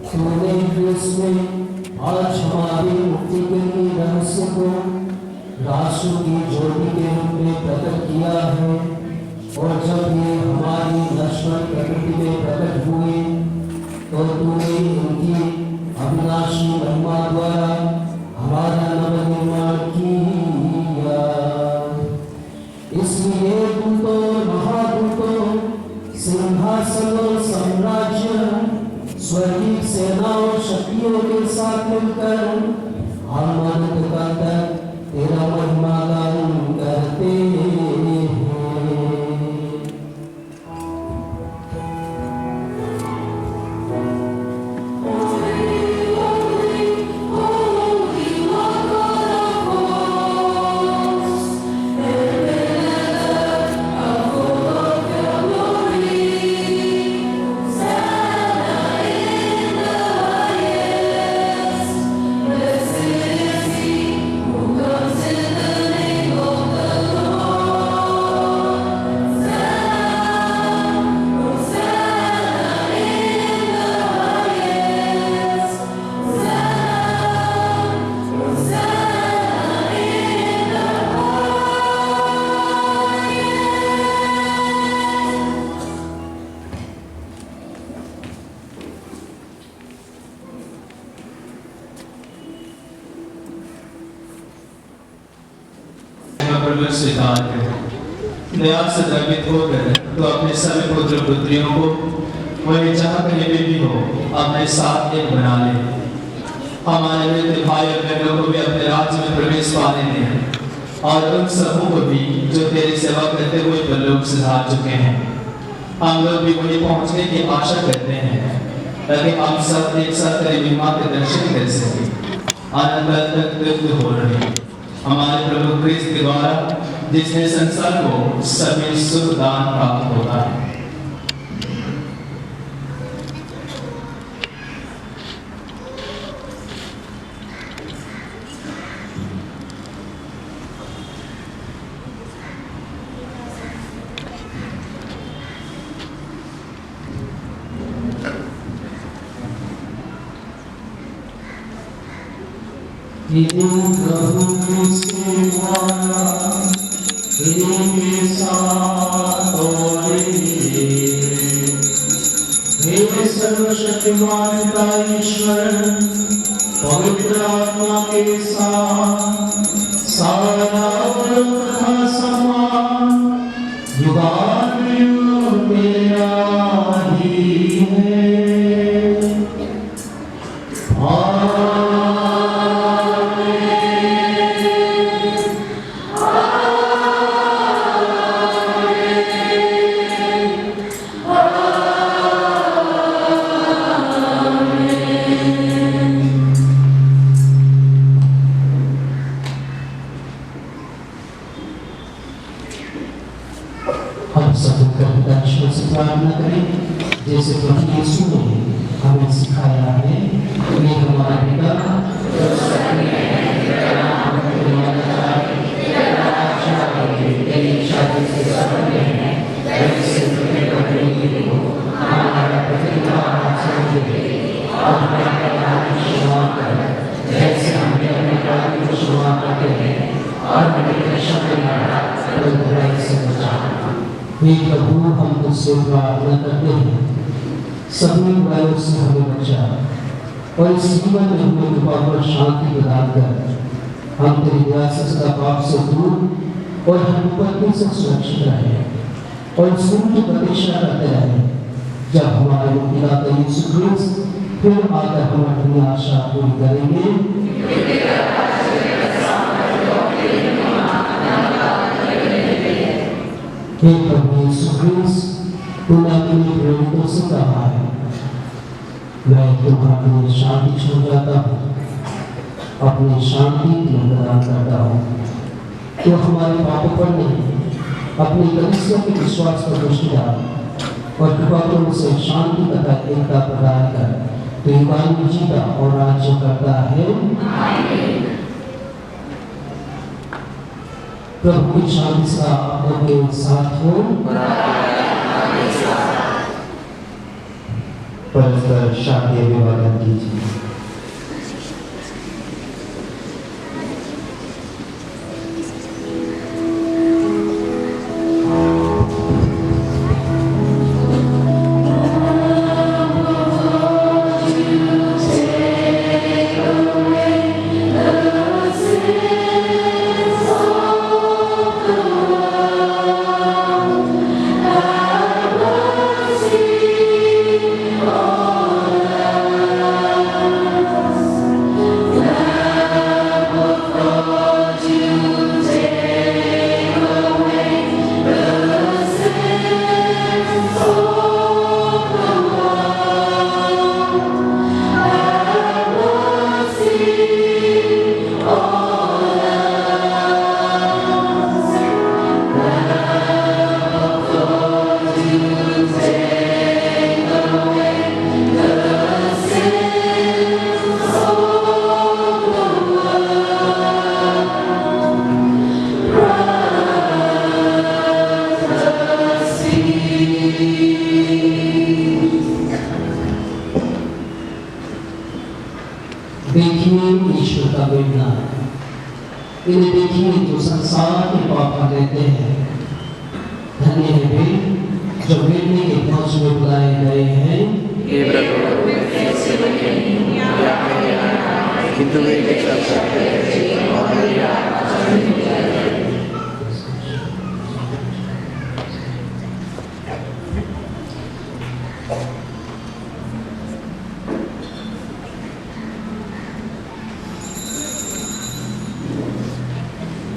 तूने क्रिस्त में आज हमारी मुक्ति के रहस्य को राष्ट्र की ज्योति के रूप में प्रकट किया है। और जब ये हमारी नश्वर प्रकृति में प्रकट हुए तो तूने इनकी अविनाशी महिमा द्वारा हमारा नवनिर्माण किया। इसलिए दूतों और महादूतों, सिंहासन और साम्राज्य, स्वर्गीय सेना और शक्तियों के साथ मिलकर हम अनंत काल तक तेरा महिमा गान करते हैं। स्वीकार करें। दया से द्रवित होकर तो अपने सभी पुत्र पुत्रियों को वही जहाँ कहीं भी हो अपने साथ एक बना ले। हमारे मृत भाई और बहनों को भी अपने राज्य में प्रवेश पाने दें और उन सबों को भी जो तेरी सेवा करते हुए परलोक सिधार चुके हैं। हम लोग भी वही पहुँचने की आशा करते हैं ताकि हम सब एक साथ तेरी महिमा के दर्शन कर सकें। अनंत तक तृप्त हो रहे हमारे प्रभु क्रिस्त के द्वारा, जिसने संसार को सभी सुख दान प्राप्त होता है। प्रभु से द्वारा इनके साथ हे सर्वशक्तिमान पिता ईश्वर, पवित्र आत्मा के साथ सारा तथा सम्मान युगानुयुग तेरा ही है। जैसे प्रभु यीशु ने हमें सिखाया है कि हमारा पिता हे प्रभु, हम तुझसे प्रार्थना करते हैं सभी बुराइयों से हमें बचा और इस जीवन में हमें कृपा और शांति प्रदान कर। हम तेरी दया से सदा पाप से दूर और हम विपत्ति से सुरक्षित रहे और सुन की प्रतीक्षा करते रहे जब हमारे मुक्तिदाता यीशु क्रिस्त फिर आकर हम अपनी आशा पूरी करेंगे। हे प्रभु यीशु क्रिस्त, तूने अपने प्रेरितों से कहा है, मैं तुम्हारे लिए शांति छोड़ जाता हूँ, अपनी शांति प्रदान करता हूँ। तो हमारे पापों पर नहीं, अपनी कलीसिया के विश्वास पर दृष्टि डाल और कृपा कर उसे शांति तथा एकता प्रदान कर। तो ईमान जीता और राज्य करता है। प्रभु की शांति सा आपके साथ हो। परस्पर शांति अभिवादन कीजिए। देखिए ईश्वर का बेटा, इन्हें देखिए जो संसार के पाप लेते हैं। धन्य है वे जो बेटने के पहुंच में बुलाए गए हैं।